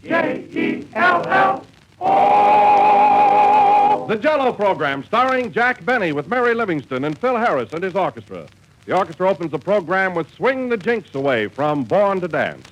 J-E-L-L-O. The Jello Program, starring Jack Benny with Mary Livingston and Phil Harris and his orchestra. The orchestra opens the program with Swing the Jinx Away from Born to Dance.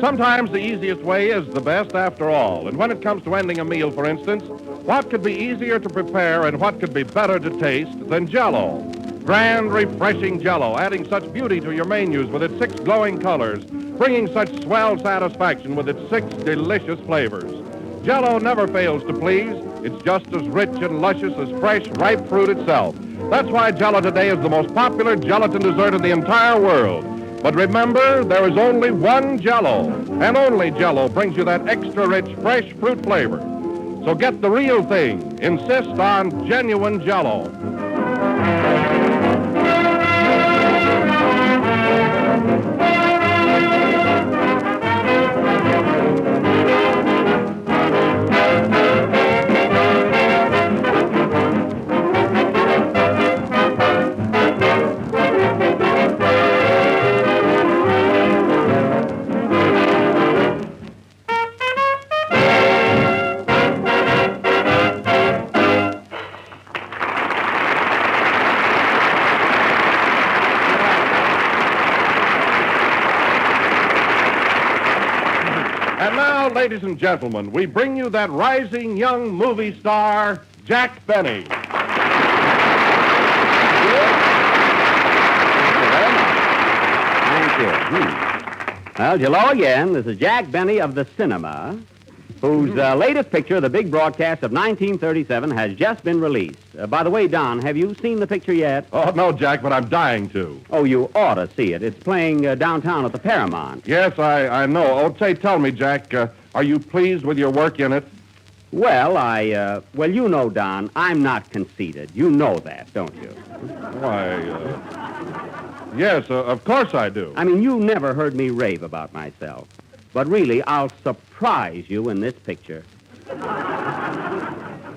Sometimes the easiest way is the best after all. And when it comes to ending a meal, for instance, what could be easier to prepare and what could be better to taste than Jello? Grand, refreshing Jello, adding such beauty to your menus with its 6 glowing colors, bringing such swell satisfaction with its 6 delicious flavors. Jello never fails to please. It's just as rich and luscious as fresh, ripe fruit itself. That's why Jello today is the most popular gelatin dessert in the entire world. But remember, there is only one Jello, and only Jello brings you that extra rich, fresh fruit flavor. So get the real thing. Insist on genuine Jello. And now, ladies and gentlemen, we bring you that rising young movie star, Jack Benny. Thank you. Well, hello again. This is Jack Benny of the cinema, whose latest picture, the big broadcast of 1937, has just been released. By the way, Don, have you seen the picture yet? Oh, no, Jack, but I'm dying to. Oh, you ought to see it. It's playing downtown at the Paramount. Yes, I know. Oh, tell me, Jack, are you pleased with your work in it? Well, well, you know, Don, I'm not conceited. You know that, don't you? Why, yes, of course I do. I mean, you never heard me rave about myself. But really, I'll surprise you in this picture.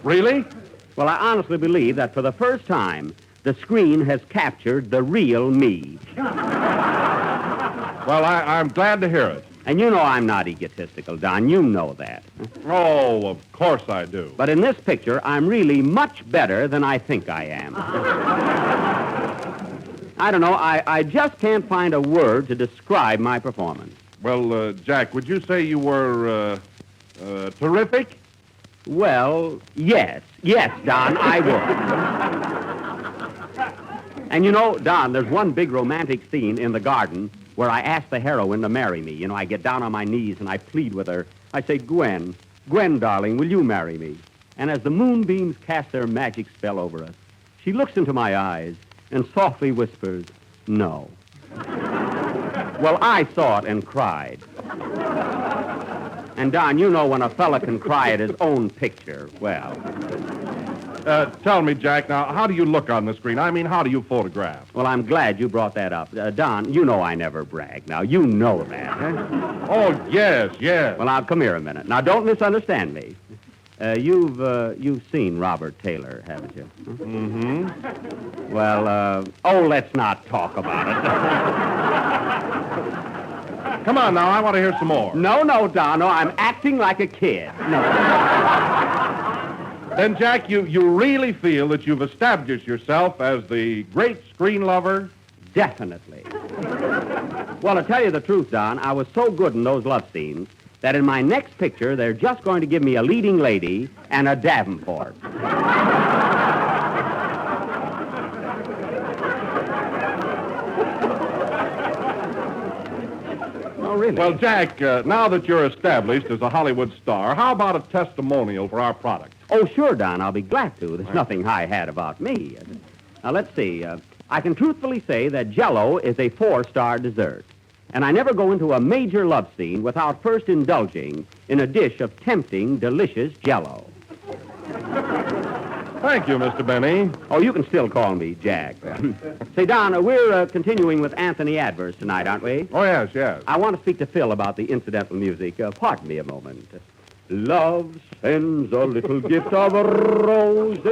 Really? Well, I honestly believe that for the first time, the screen has captured the real me. Well, I'm glad to hear it. And you know I'm not egotistical, Don. You know that. Oh, of course I do. But in this picture, I'm really much better than I think I am. I don't know. I just can't find a word to describe my performance. Well, Jack, would you say you were, terrific? Well, yes. Yes, Don, I would. And you know, Don, there's one big romantic scene in the garden where I ask the heroine to marry me. You know, I get down on my knees and I plead with her. I say, Gwen, darling, will you marry me? And as the moonbeams cast their magic spell over us, she looks into my eyes and softly whispers, no. Well, I saw it and cried. And, Don, you know when a fella can cry at his own picture, well. Tell me, Jack, now, how do you look on the screen? I mean, how do you photograph? Well, I'm glad you brought that up. Don, you know I never brag. Now, you know that, huh? Oh, yes. Well, now, come here a minute. Now, don't misunderstand me. You've seen Robert Taylor, haven't you? Huh? Mm-hmm. Well, let's not talk about it. Come on now, I want to hear some more. No, Don, no, I'm acting like a kid. No. Then, Jack, you really feel that you've established yourself as the great screen lover? Definitely. Well, to tell you the truth, Don, I was so good in those love scenes that in my next picture, they're just going to give me a leading lady and a Davenport. Oh, really? Well, Jack, now that you're established as a Hollywood star, how about a testimonial for our product? Oh, sure, Don, I'll be glad to. There's nothing high-hat about me. Now, let's see. I can truthfully say that Jello is a 4-star dessert. And I never go into a major love scene without first indulging in a dish of tempting, delicious Jello. Thank you, Mr. Benny. Oh, you can still call me Jack. Say, Don, we're continuing with Anthony Adverse tonight, aren't we? Oh, yes, yes. I want to speak to Phil about the incidental music. Pardon me a moment. Love sends a little gift of roses.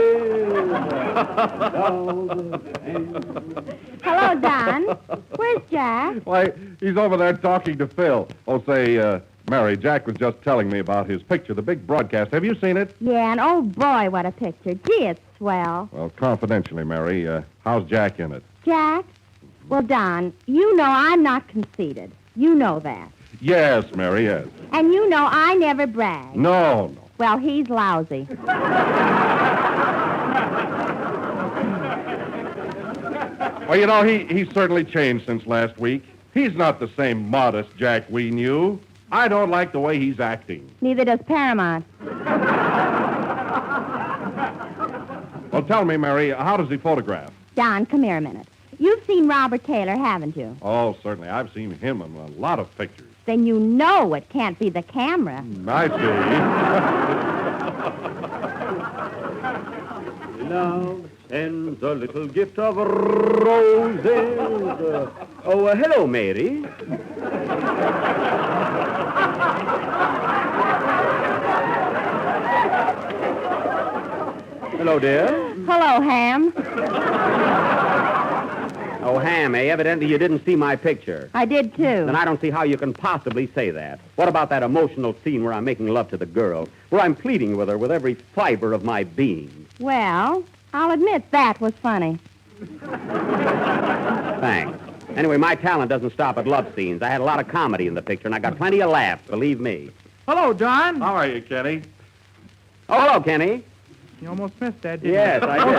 Hello, Don. Where's Jack? Why, he's over there talking to Phil. Oh, say, Mary, Jack was just telling me about his picture, the big broadcast. Have you seen it? Yeah, and oh, boy, what a picture. Gee, it's swell. Well, confidentially, Mary, how's Jack in it? Jack? Well, Don, you know I'm not conceited. You know that. Yes, Mary, yes. And you know I never brag. No. Well, he's lousy. Well, you know, he's certainly changed since last week. He's not the same modest Jack we knew. I don't like the way he's acting. Neither does Paramount. Well, tell me, Mary, how does he photograph? Don, come here a minute. You've seen Robert Taylor, haven't you? Oh, certainly. I've seen him in a lot of pictures. Then you know it can't be the camera. I see. Love sends a little gift of roses. Hello, Mary. Hello, dear. Hello, Ham. Oh, Ham, evidently you didn't see my picture. I did, too. Then I don't see how you can possibly say that. What about that emotional scene where I'm making love to the girl, where I'm pleading with her with every fiber of my being? Well, I'll admit that was funny. Thanks. Anyway, my talent doesn't stop at love scenes. I had a lot of comedy in the picture, and I got plenty of laughs, believe me. Hello, Don. How are you, Kenny? Oh, hello, Kenny. You almost missed that, didn't Yes, I did.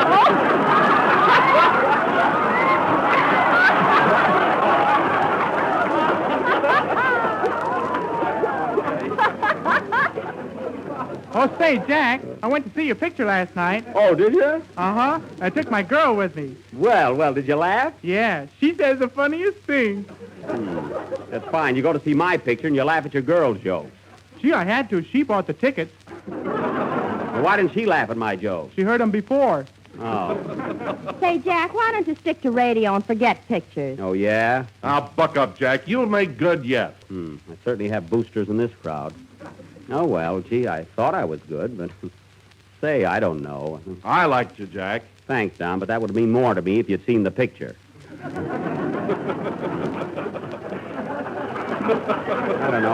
Oh, say, Jack, I went to see your picture last night. Oh, did you? Uh-huh. I took my girl with me. Well, did you laugh? Yeah, she says the funniest thing. That's fine. You go to see my picture and you laugh at your girl's jokes. Gee, I had to. She bought the tickets. Well, why didn't she laugh at my jokes? She heard them before. Oh. Say, Jack, why don't you stick to radio and forget pictures? Oh, yeah? Now, buck up, Jack. You'll make good yet. I certainly have boosters in this crowd. Oh, well, gee, I thought I was good, but say, I don't know. I liked you, Jack. Thanks, Don, but that would mean more to me if you'd seen the picture. I don't know.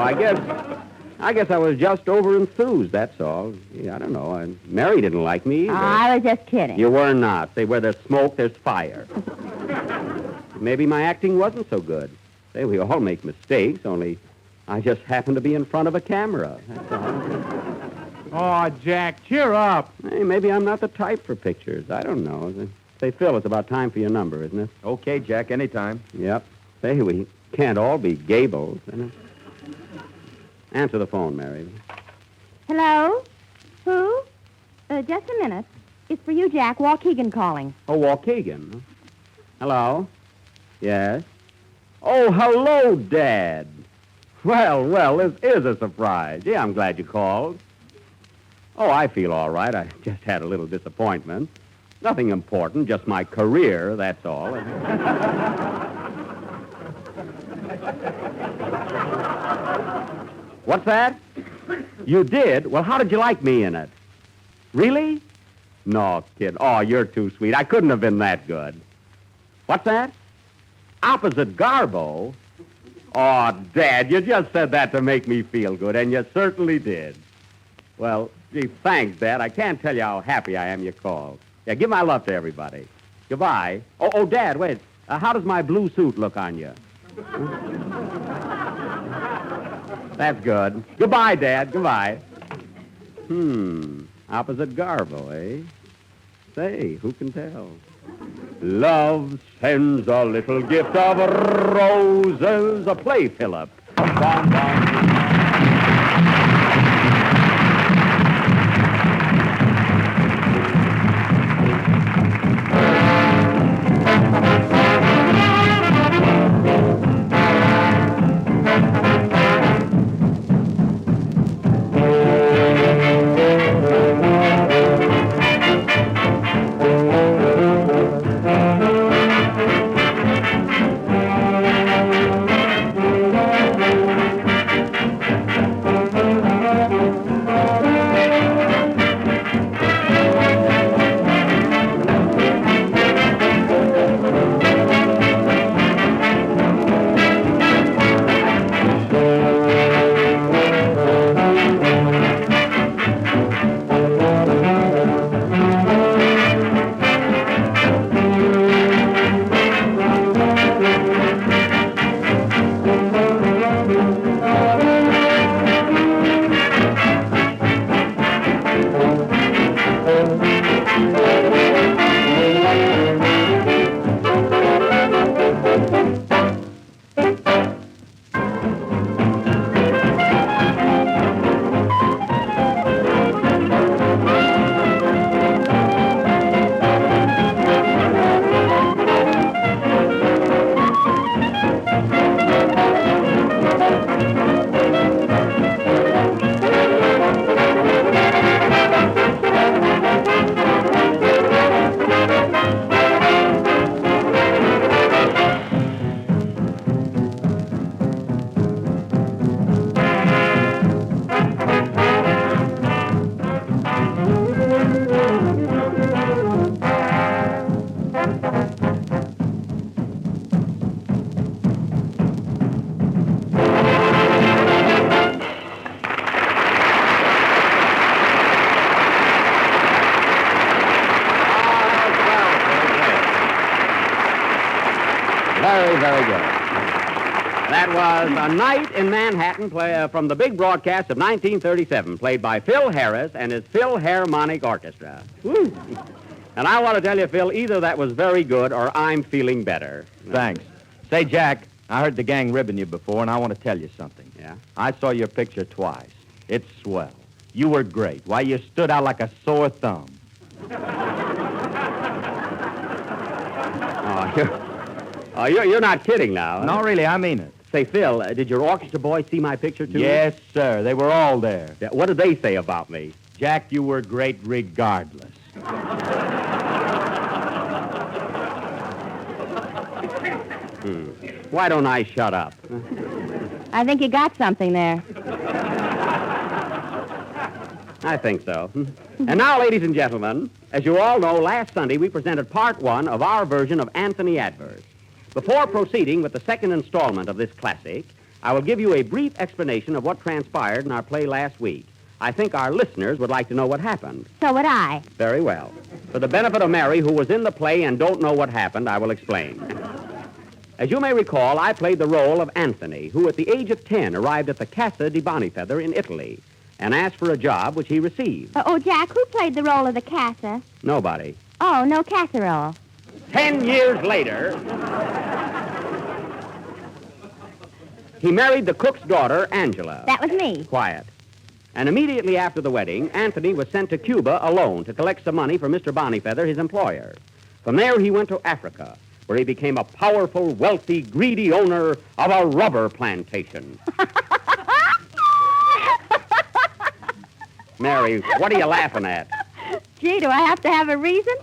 I guess I was just over-enthused, that's all. Gee, I don't know. Mary didn't like me either. I was just kidding. You were not. Say, where there's smoke, there's fire. Maybe my acting wasn't so good. Say, we all make mistakes, only I just happened to be in front of a camera. That's all. Oh, Jack, cheer up. Hey, maybe I'm not the type for pictures. I don't know. Say, Phil, it's about time for your number, isn't it? Okay, Jack, anytime. Yep. Say, we can't all be Gables. Answer the phone, Mary. Hello? Who? Just a minute. It's for you, Jack. Waukegan calling. Oh, Waukegan. Hello? Yes? Oh, hello, Dad. Well, this is a surprise. Yeah, I'm glad you called. Oh, I feel all right. I just had a little disappointment. Nothing important, just my career, that's all. What's that? You did? Well, how did you like me in it? Really? No, kid. Oh, you're too sweet. I couldn't have been that good. What's that? Opposite Garbo? Oh, Dad, you just said that to make me feel good, and you certainly did. Well, gee, thanks, Dad. I can't tell you how happy I am you called. Yeah, give my love to everybody. Goodbye. Oh, Dad, wait. How does my blue suit look on you? That's good. Goodbye, Dad. Goodbye. Opposite Garbo, eh? Say, who can tell? Love sends a little gift of roses. A play, Philip. Bon, bon. That was A Night in Manhattan from the big broadcast of 1937, played by Phil Harris and his Philharmonic Orchestra. Woo. And I want to tell you, Phil, either that was very good or I'm feeling better. Thanks. Say, Jack, I heard the gang ribbing you before, and I want to tell you something. Yeah? I saw your picture twice. It's swell. You were great. Why, you stood out like a sore thumb. You're not kidding now. No, really, I mean it. Say, Phil, did your orchestra boys see my picture, too? Yes, sir. They were all there. Yeah, what did they say about me? Jack, you were great regardless. Why don't I shut up? I think you got something there. I think so. And now, ladies and gentlemen, as you all know, last Sunday we presented part one of our version of Anthony Adverse. Before proceeding with the second installment of this classic, I will give you a brief explanation of what transpired in our play last week. I think our listeners would like to know what happened. So would I. Very well. For the benefit of Mary, who was in the play and don't know what happened, I will explain. As you may recall, I played the role of Anthony, who at the age of 10 arrived at the Casa di Bonifeather in Italy and asked for a job which he received. Jack, who played the role of the Casa? Nobody. Oh, no casserole. 10 years later, he married the cook's daughter, Angela. That was me. Quiet. And immediately after the wedding, Anthony was sent to Cuba alone to collect some money for Mr. Bonifeather, his employer. From there, he went to Africa, where he became a powerful, wealthy, greedy owner of a rubber plantation. Mary, what are you laughing at? Gee, do I have to have a reason?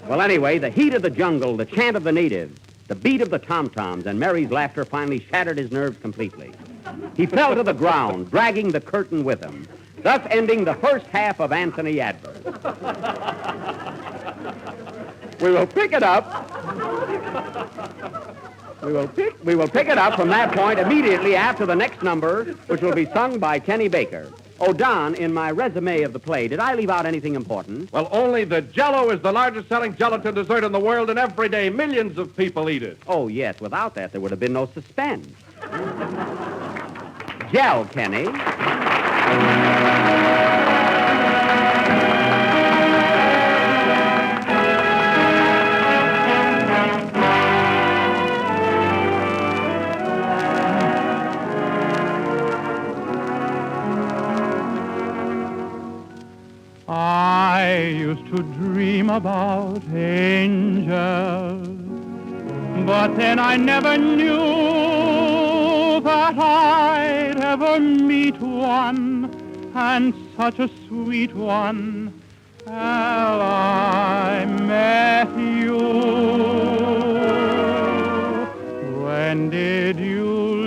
Well, anyway, the heat of the jungle, the chant of the natives, the beat of the tom-toms, and Mary's laughter finally shattered his nerves completely. He fell to the ground, dragging the curtain with him, thus ending the first half of Anthony Adverse. We will pick it up. We will pick it up from that point immediately after the next number, which will be sung by Kenny Baker. Oh, Don, in my resume of the play, did I leave out anything important? Well, only that Jello is the largest selling gelatin dessert in the world, and every day millions of people eat it. Oh, yes. Without that, there would have been no suspense. Gel, Kenny. I used to dream about angels, but then I never knew that I'd ever meet one, and such a sweet one, till I met you. When did you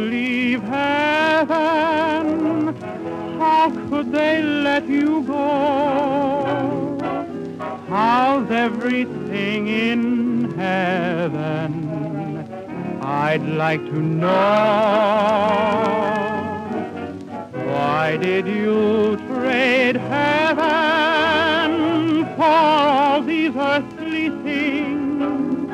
leave heaven? How could they let you go? How's everything in heaven? I'd like to know. Why did you trade heaven for all these earthly things?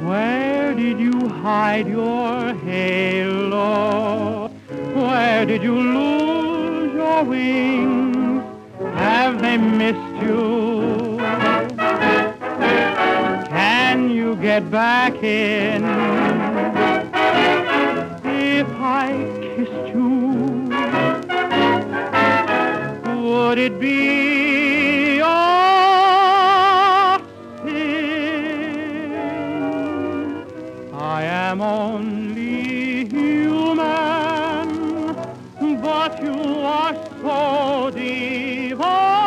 Where did you hide your halo? Where did you lose your wings? Have they missed you? Can you get back in? If I kissed you, would it be a sin? I am only human, but you are so divine.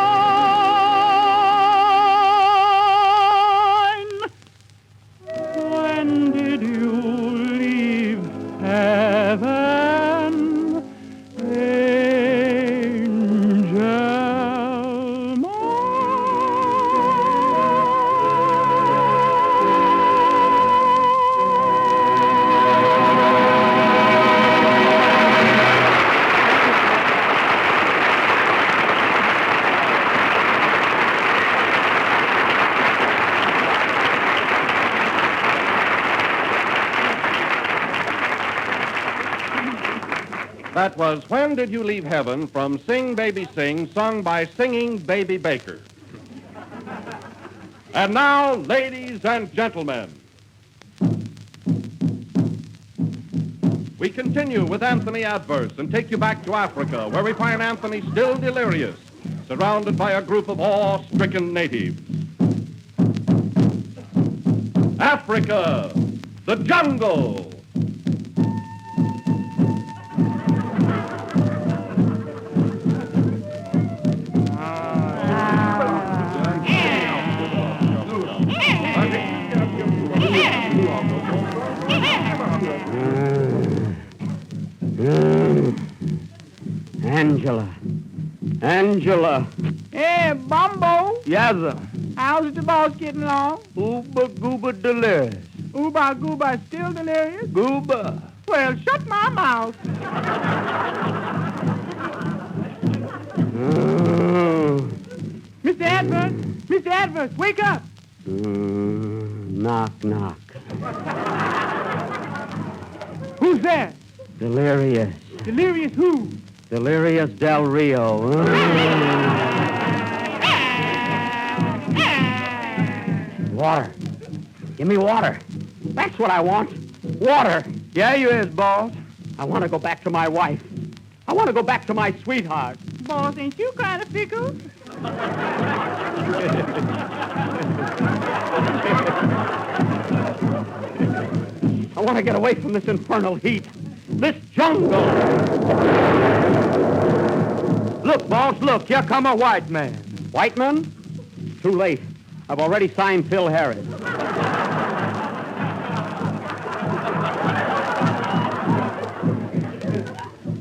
When did you leave heaven, angel mine? That was When Did You Leave Heaven from Sing Baby Sing, sung by Singing Baby Baker. And now, ladies and gentlemen, we continue with Anthony Adverse and take you back to Africa, where we find Anthony still delirious, surrounded by a group of awe-stricken natives. Africa, the jungle. Angela. Hey, Bumbo. Yes, sir. How's the boss getting along? Ooba gooba delirious. Ooba Gooba still delirious? Gooba. Well, shut my mouth. Mr. Adverse, Mr. Adverse, wake up. Knock, knock. Who's there? Delirious. Delirious who? Delirious Del Rio. Water. Give me water. That's what I want. Water. Yeah, you is, boss. I want to go back to my wife. I want to go back to my sweetheart. Boss, ain't you kind of fickle? I want to get away from this infernal heat. This jungle. Look, boss, look. Here come a white man. White man? Too late. I've already signed Phil Harris.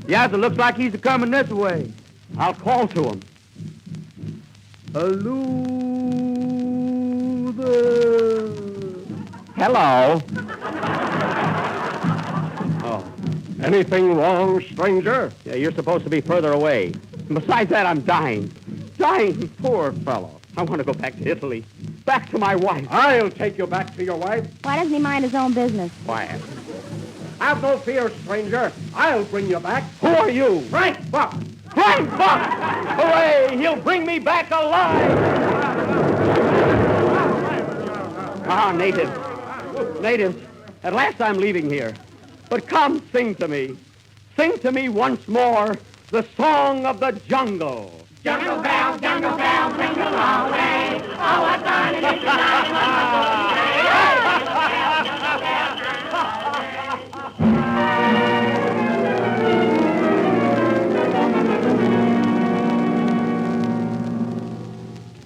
Yes, it looks like he's coming this way. I'll call to him. Hello there. Hello. Oh. Anything wrong, stranger? Yeah, you're supposed to be further away. And besides that, I'm dying. Dying. Poor fellow. I want to go back to Italy. Back to my wife. I'll take you back to your wife. Why doesn't he mind his own business? Quiet. Have no fear, stranger. I'll bring you back. Who are you? Frank Buck. Frank Buck! Hooray! He'll bring me back alive! Ah, natives. Natives, at last I'm leaving here. But come, sing to me. Sing to me once more the song of the jungle. Jungle bells, ring along way. Oh, what fun it is to ride one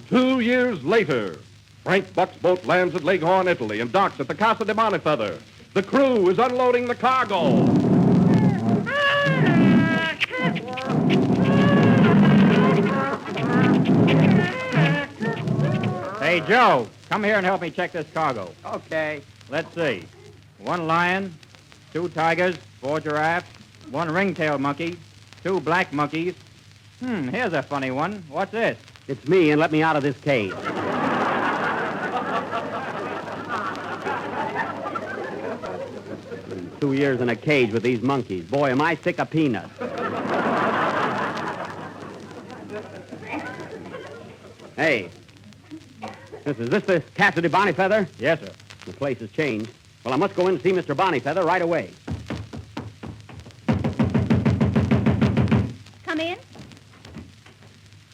Two years later, Frank Buck's boat lands at Leghorn, Italy, and docks at the Casa de Bonifeather. The crew is unloading the cargo. Hey, Joe, come here and help me check this cargo. Okay. Let's see. 1 lion, 2 tigers, 4 giraffes, 1 ring-tailed monkey, 2 black monkeys. Here's a funny one. What's this? It's me, and let me out of this cage. 2 years in a cage with these monkeys. Boy, am I sick of peanuts. Hey, is this the Casa de Bonifeather? Yes, sir. The place has changed. Well, I must go in and see Mr. Bonifeather right away. Come in.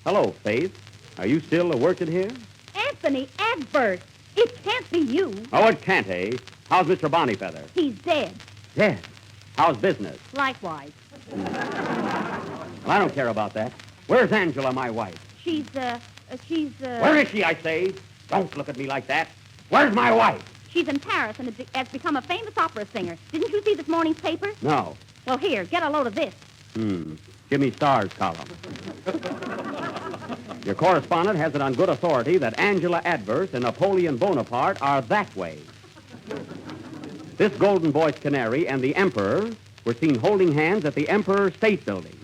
Hello, Faith. Are you still working here? Anthony Adverse. It can't be you. Oh, it can't, eh? How's Mr. Bonifeather? He's dead. Yes. How's business? Likewise. Well, I don't care about that. Where's Angela, my wife? She's. Where is she, I say? Don't look at me like that. Where's my wife? She's in Paris and has become a famous opera singer. Didn't you see this morning's paper? No. Well, here, get a load of this. Jimmy Starr's column. Your correspondent has it on good authority that Angela Adverse and Napoleon Bonaparte are that way. This golden voiced canary and the Emperor were seen holding hands at the Emperor State Building,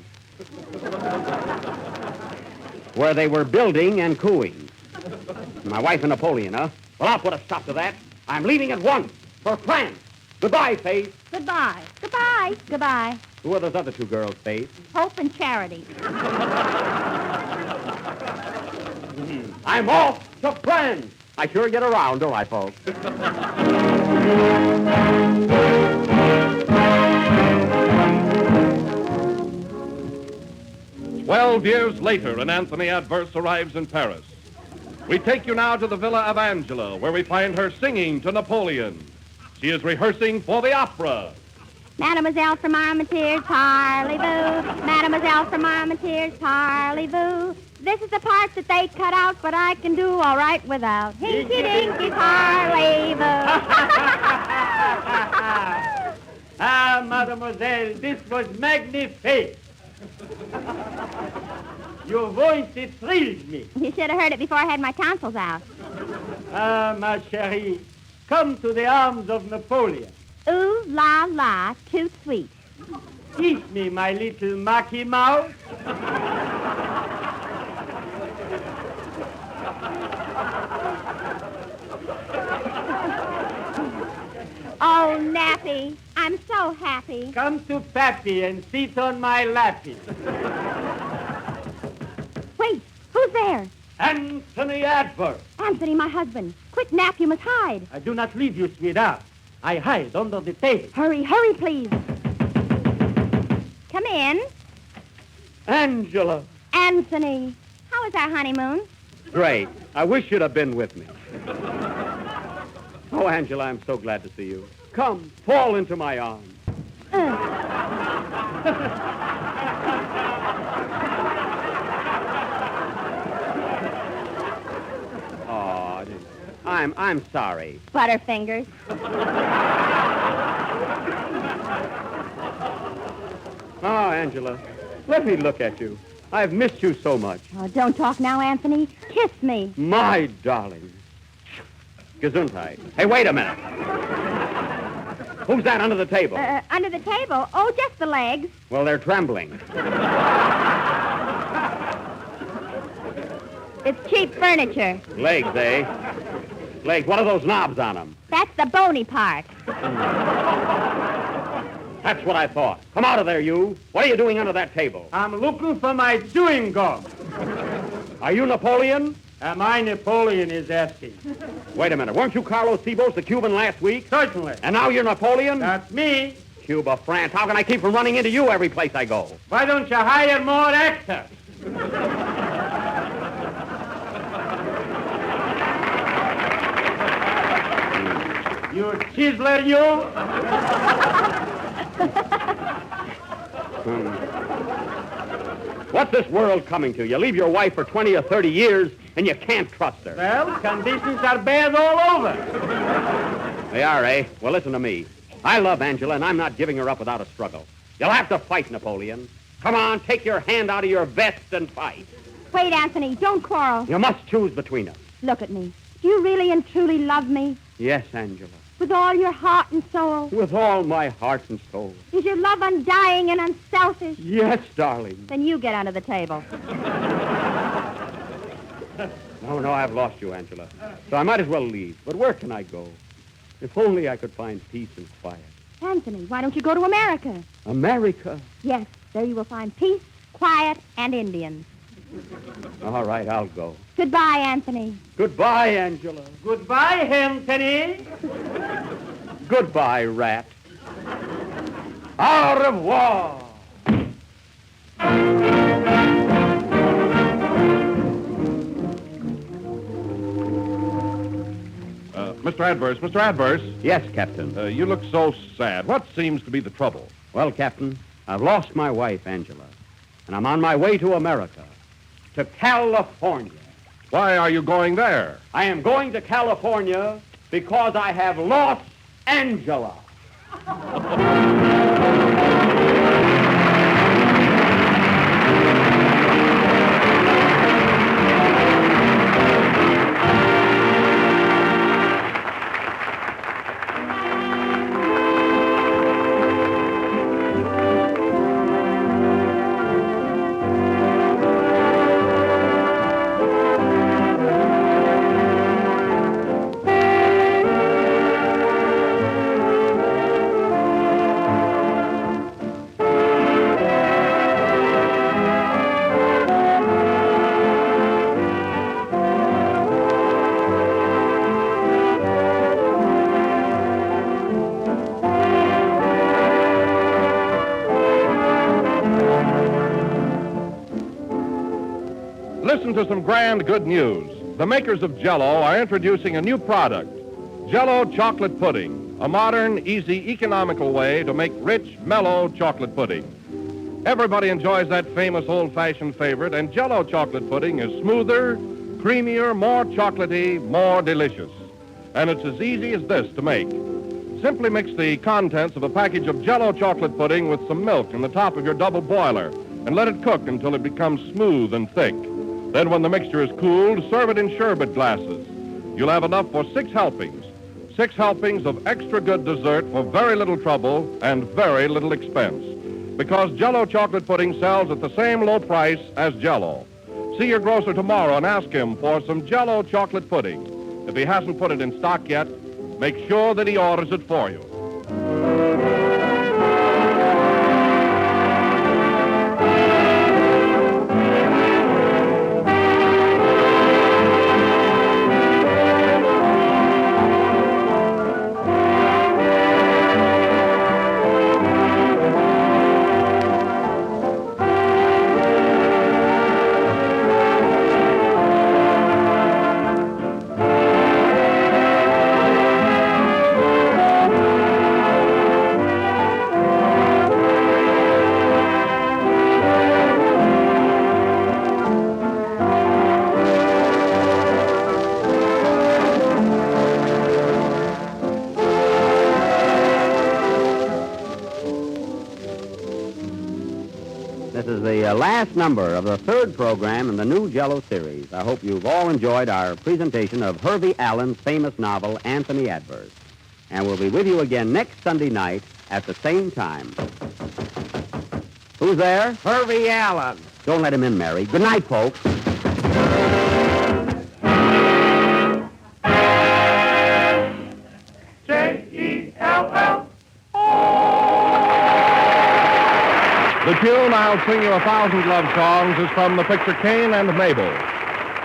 where they were building and cooing. My wife and Napoleon, huh? Well, I'll put a stop to that. I'm leaving at once for France. Goodbye, Faith. Goodbye. Goodbye. Goodbye. Who are those other two girls, Faith? Hope and Charity. I'm off to France. I sure get around, don't I, folks? 12 years later, and Anthony Adverse arrives in Paris. We take you now to the villa of Angela, where we find her singing to Napoleon. She is rehearsing for the opera. Mademoiselle from Armentières, parlez-vous. Mademoiselle from Armentières, parlez-vous. This is the part that they cut out, but I can do all right without. Hinky-dinky, parlez-vous. Ah, mademoiselle, this was magnifique. Your voice, it thrills me. You should have heard it before I had my tonsils out. Ah, ma chérie, come to the arms of Napoleon. Ooh, la, la, too sweet. Kiss me, my little Mickey Mouse. Oh, Nappy, I'm so happy. Come to Pappy and sit on my lappy. Wait, who's there? Anthony Adverse. Anthony, my husband. Quick, Nap, you must hide. I do not leave you, sweetheart. I hide under the table. Hurry, hurry, please. Come in. Angela. Anthony, how was our honeymoon? Great. I wish you'd have been with me. Oh, Angela, I'm so glad to see you. Come, fall into my arms. Oh, I'm sorry. Butterfingers. Oh, Angela, let me look at you. I've missed you so much. Oh, don't talk now, Anthony. Kiss me. My darling. Gesundheit. Hey, wait a minute. Who's that under the table? Under the table? Oh, just the legs. Well, they're trembling. It's cheap furniture. Legs, eh? Legs. What are those knobs on them? That's the bony part. That's what I thought. Come out of there, you. What are you doing under that table? I'm looking for my chewing gum. Are you Napoleon? Am I Napoleon is asking? Wait a minute. Weren't you Carlos Cebos, the Cuban, last week? Certainly. And now you're Napoleon? That's me. Cuba, France. How can I keep from running into you every place I go? Why don't you hire more actors? You chiseler, you? What's this world coming to? You leave your wife for 20 or 30 years, and you can't trust her. Well, conditions are bad all over. They are, eh? Well, listen to me. I love Angela, and I'm not giving her up without a struggle. You'll have to fight, Napoleon. Come on, take your hand out of your vest and fight. Wait, Anthony, don't quarrel. You must choose between us. Look at me. Do you really and truly love me? Yes, Angela. With all your heart and soul? With all my heart and soul. Is your love undying and unselfish? Yes, darling. Then you get under the table. No, I've lost you, Angela. So I might as well leave. But where can I go? If only I could find peace and quiet. Anthony, why don't you go to America? America? Yes, there you will find peace, quiet, and Indians. All right, I'll go. Goodbye, Anthony. Goodbye, Angela. Goodbye, Anthony. Goodbye, rat. Au revoir. Mr. Adverse, Mr. Adverse. Yes, Captain. You look so sad. What seems to be the trouble? Well, Captain, I've lost my wife, Angela, and I'm on my way to America, to California. Why are you going there? I am going to California because I have lost Angela. listen to some grand good news. The makers of Jello are introducing a new product, Jello Chocolate Pudding, a modern, easy, economical way to make rich, mellow chocolate pudding. Everybody enjoys that famous old-fashioned favorite, and Jello Chocolate Pudding is smoother, creamier, more chocolatey, more delicious. And it's as easy as this to make. Simply mix the contents of a package of Jello Chocolate Pudding with some milk in the top of your double boiler and let it cook until it becomes smooth and thick. Then when the mixture is cooled, serve it in sherbet glasses. You'll have enough for 6 helpings. 6 helpings of extra good dessert for very little trouble and very little expense. Because Jello Chocolate Pudding sells at the same low price as Jello. See your grocer tomorrow and ask him for some Jello Chocolate Pudding. If he hasn't put it in stock yet, make sure that he orders it for you. This is the last number of the 3rd program in the new Jello series. I hope you've all enjoyed our presentation of Hervey Allen's famous novel, Anthony Adverse. And we'll be with you again next Sunday night at the same time. Who's there? Hervey Allen. Don't let him in, Mary. Good night, folks. J-E-L-L. The tune I'll Sing You 1,000 Love Songs is from the picture Cain and Mabel.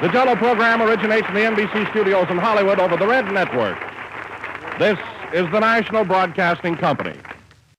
The Jello program originates in the NBC studios in Hollywood over the Red Network. This is the National Broadcasting Company.